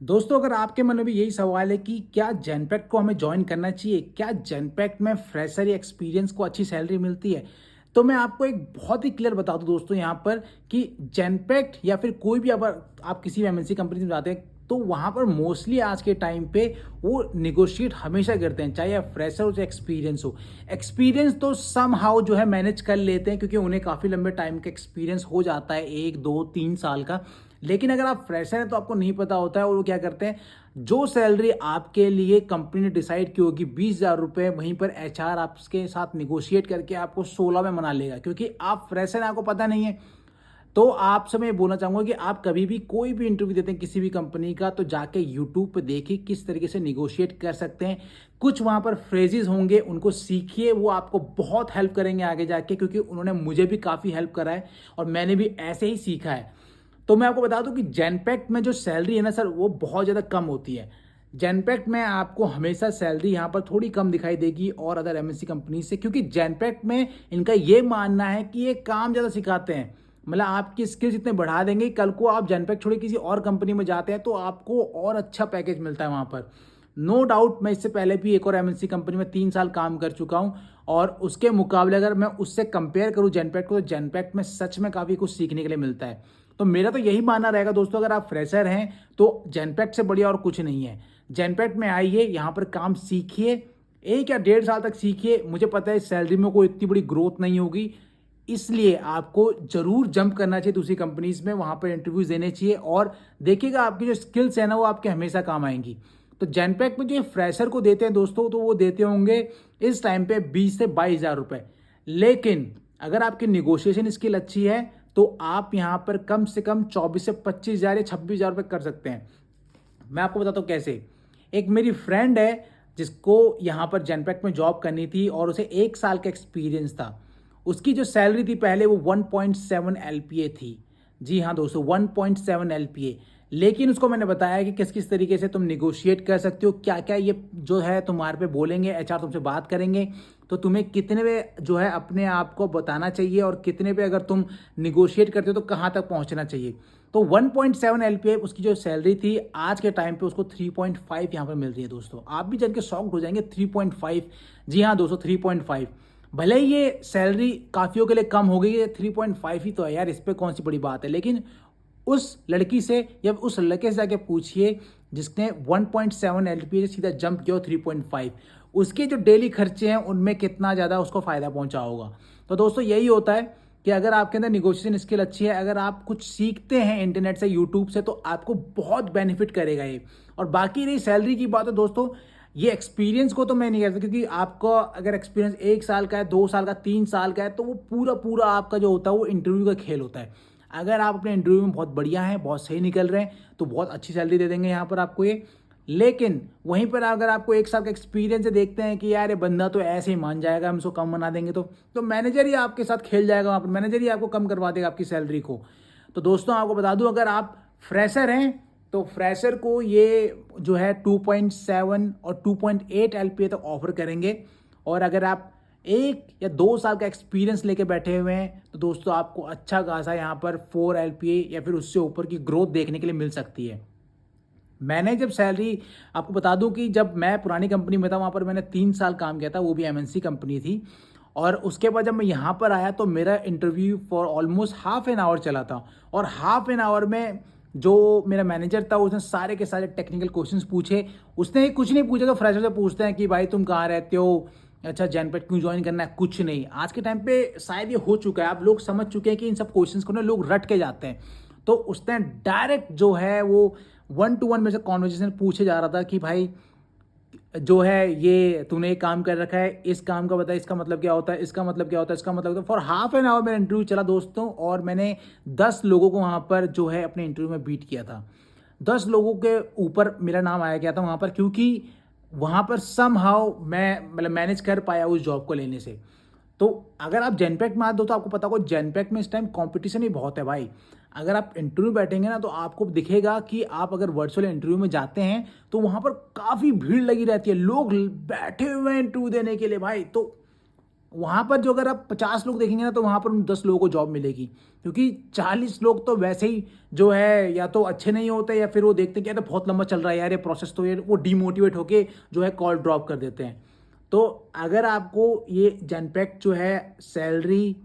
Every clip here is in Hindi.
दोस्तों, अगर आपके मन में भी यही सवाल है कि क्या जेनपैक्ट को हमें जॉइन करना चाहिए, क्या जेनपैक्ट में फ्रेशर या एक्सपीरियंस को अच्छी सैलरी मिलती है, तो मैं आपको एक बहुत ही क्लियर बता दूं दोस्तों यहाँ पर कि जेनपैक्ट या फिर कोई भी अगर आप किसी भी एमएनसी कंपनी में जाते हैं तो वहाँ पर मोस्टली आज के टाइम पे वो निगोशिएट हमेशा करते हैं, चाहे आप फ्रेशर हो चाहे एक्सपीरियंस हो। एक्सपीरियंस तो सम हाउ जो है मैनेज कर लेते हैं क्योंकि उन्हें काफ़ी लंबे टाइम का एक्सपीरियंस हो जाता है, 1 2 3 साल का। लेकिन अगर आप फ्रेशर हैं तो आपको नहीं पता होता है और वो क्या करते हैं, जो सैलरी आपके लिए कंपनी ने डिसाइड की होगी 20,000 रुपये, वहीं पर एचआर आपके साथ निगोशिएट करके आपको 16 में मना लेगा क्योंकि आप फ्रेशर हैं, आपको पता नहीं है। तो आपसे मैं ये बोलना चाहूँगा कि आप कभी भी कोई भी इंटरव्यू देते हैं किसी भी कंपनी का तो जाके यूट्यूब पे देखिए किस तरीके से निगोशिएट कर सकते हैं। कुछ वहाँ पर फ्रेजेस होंगे, उनको सीखिए, वो आपको बहुत हेल्प करेंगे आगे जाके, क्योंकि उन्होंने मुझे भी काफ़ी हेल्प करा है और मैंने भी ऐसे ही सीखा है। तो मैं आपको बता दूं कि जेनपैक्ट में जो सैलरी है ना सर, वो बहुत ज़्यादा कम होती है। जेनपैक्ट में आपको हमेशा सैलरी यहाँ पर थोड़ी कम दिखाई देगी और अदर एमएनसी कंपनी से, क्योंकि जेनपैक्ट में इनका ये मानना है कि ये काम ज़्यादा सिखाते हैं। मतलब आपकी स्किल्स इतने बढ़ा देंगे, कल को आप जेनपैक्ट छोड़े किसी और कंपनी में जाते हैं तो आपको और अच्छा पैकेज मिलता है वहाँ पर। नो डाउट मैं इससे पहले भी एक और एमएनसी कंपनी में 3 साल काम कर चुका हूँ और उसके मुकाबले अगर मैं उससे कंपेयर करूँ जेनपैक्ट को, तो जेनपैक्ट में सच में काफ़ी कुछ सीखने के लिए मिलता है। तो मेरा तो यही मानना रहेगा दोस्तों, अगर आप फ्रेशर हैं तो जेनपैक्ट से बढ़िया और कुछ नहीं है। जेनपैक्ट में आइए, यहाँ पर काम सीखिए, 1 या 1.5 साल तक सीखिए। मुझे पता है सैलरी में कोई इतनी बड़ी ग्रोथ नहीं होगी, इसलिए आपको जरूर जंप करना चाहिए दूसरी कंपनीज में, वहाँ पर इंटरव्यूज देने चाहिए और देखिएगा आपकी जो स्किल्स है ना वो आपके हमेशा काम आएंगी। तो जेनपैक्ट में जो फ्रेशर को देते हैं दोस्तों, तो वो देते होंगे इस टाइम पे 20 से 22 हज़ार रुपये। लेकिन अगर आपकी निगोशिएशन स्किल अच्छी है तो आप यहाँ पर कम से कम 24 से 25 हज़ार या 26 हज़ार रुपये कर सकते हैं। मैं आपको बताता हूँ कैसे। एक मेरी फ्रेंड है जिसको यहाँ पर जेनपैक्ट में जॉब करनी थी और उसे 1 साल का एक्सपीरियंस था। उसकी जो सैलरी थी पहले वो 1.7 एलपीए थी। जी हाँ दोस्तों, 1.7 एलपीए। लेकिन उसको मैंने बताया कि किस किस तरीके से तुम निगोशिएट कर सकते हो, क्या क्या ये जो है तुम्हारे पे बोलेंगे, एचआर तुमसे बात करेंगे, तो तुम्हें कितने पे जो है अपने आप को बताना चाहिए और कितने पे अगर तुम निगोशिएट करते हो तो कहाँ तक पहुँचना चाहिए। तो 1.7 एलपीए उसकी जो सैलरी थी, आज के टाइम पे उसको 3.5 यहाँ पर मिल रही है दोस्तों। आप भी जान के शॉक्ड हो जाएंगे, 3.5। जी हाँ दोस्तों, 3.5। भले ही ये सैलरी काफियों के लिए कम हो गई है, 3.5 ही तो है यार, इस पे कौन सी बड़ी बात है। लेकिन उस लड़की से या उस लड़के से जाके पूछिए जिसने 1.7 एलपीए से सीधा जंप किया 3.5, उसके जो डेली खर्चे हैं उनमें कितना ज़्यादा उसको फ़ायदा पहुंचा होगा। तो दोस्तों यही होता है कि अगर आपके अंदर निगोशिएशन स्किल अच्छी है, अगर आप कुछ सीखते हैं इंटरनेट से, यूट्यूब से, तो आपको बहुत बेनिफिट करेगा ये। और बाकी रही सैलरी की बात है दोस्तों, ये एक्सपीरियंस को तो मैं नहीं कहता, क्योंकि आपका अगर एक्सपीरियंस 1 साल का है, 2 साल का, 3 साल का है, तो वो पूरा पूरा आपका जो होता है वो इंटरव्यू का खेल होता है। अगर आप अपने इंटरव्यू में बहुत बढ़िया हैं, बहुत सही निकल रहे हैं, तो बहुत अच्छी सैलरी दे देंगे यहाँ पर आपको ये। लेकिन वहीं पर अगर आपको 1 साल का एक्सपीरियंस से देखते हैं कि यार ये बंदा तो ऐसे ही मान जाएगा, हम उसको कम बना देंगे, तो मैनेजर ही आपके साथ खेल जाएगा वहाँ पर, मैनेजर ही आपको कम करवा देगा आपकी सैलरी को। तो दोस्तों आपको बता दूं, अगर आप फ्रेशर हैं तो फ्रेशर को ये जो है 2.7 और 2.8 एलपीए तक ऑफर करेंगे। और अगर आप 1 या 2 साल का एक्सपीरियंस लेके बैठे हुए हैं तो दोस्तों आपको अच्छा खासा यहाँ पर 4 एलपीए या फिर उससे ऊपर की ग्रोथ देखने के लिए मिल सकती है। मैंने जब सैलरी, आपको बता दूं कि जब मैं पुरानी कंपनी में था वहाँ पर मैंने 3 साल काम किया था, वो भी एमएनसी कंपनी थी। और उसके बाद जब मैं यहाँ पर आया तो मेरा interview for almost half an hour चला था। और हाफ एन आवर में जो मेरा मैनेजर था उसने सारे के सारे टेक्निकल क्वेश्चंस पूछे। उसने कुछ नहीं पूछा, तो फ्रेशर से पूछते हैं कि भाई तुम कहाँ रहते हो, अच्छा जेनपैक्ट क्यों ज्वाइन करना है, कुछ नहीं। आज के टाइम पे शायद ये हो चुका है, आप लोग समझ चुके हैं कि इन सब क्वेश्चंस को ना लोग रट के जाते हैं। तो उसने डायरेक्ट जो है वो 1 to 1 मेरे से कॉन्वर्जेशन पूछे जा रहा था कि भाई जो है ये तूने एक काम कर रखा है, इस काम का बता, इसका मतलब क्या होता है, इसका मतलब क्या होता है, इसका मतलब क्या, फॉर हाफ एन आवर मेरा इंटरव्यू चला दोस्तों। और मैंने 10 लोगों को वहाँ पर जो है अपने इंटरव्यू में बीट किया था। 10 लोगों के ऊपर मेरा नाम आया गया था वहाँ पर, क्योंकि वहाँ पर सम हाउ मैं मतलब मैनेज कर पाया उस जॉब को लेने से। तो अगर आप जेनपैक्ट में आते हो तो आपको पता होगा जेनपैक्ट में इस टाइम कंपटीशन ही बहुत है भाई। अगर आप इंटरव्यू बैठेंगे ना तो आपको दिखेगा कि आप अगर वर्चुअल इंटरव्यू में जाते हैं तो वहाँ पर काफ़ी भीड़ लगी रहती है, लोग बैठे हुए हैं इंटरव्यू देने के लिए भाई। तो वहाँ पर जो अगर आप 50 लोग देखेंगे ना, तो वहाँ पर उन 10 लोगों को जॉब मिलेगी, क्योंकि 40 लोग तो वैसे ही जो है या तो अच्छे नहीं होते, या फिर वो देखते हैं कि यार तो बहुत लंबा चल रहा है यार ये प्रोसेस, तो ये वो डीमोटिवेट होके जो है कॉल ड्रॉप कर देते हैं। तो अगर आपको ये जेनपैक्ट जो है सैलरी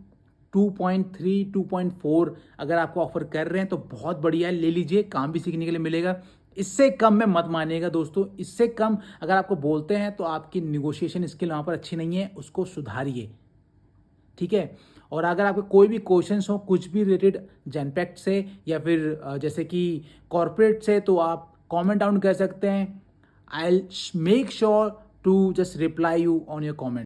2.3 2.4 अगर आपको ऑफर कर रहे हैं तो बहुत बढ़िया है, ले लीजिए, काम भी सीखने के लिए मिलेगा। इससे कम में मत मानिएगा दोस्तों, इससे कम अगर आपको बोलते हैं तो आपकी निगोशिएशन स्किल वहाँ पर अच्छी नहीं है, उसको सुधारिए, ठीक है। और अगर आपके कोई भी क्वेश्चंस हो कुछ भी रिलेटेड जेनपैक्ट से, या फिर जैसे कि कॉर्पोरेट से, तो आप कमेंट डाउन कर सकते हैं। I make sure to just reply you on your comment.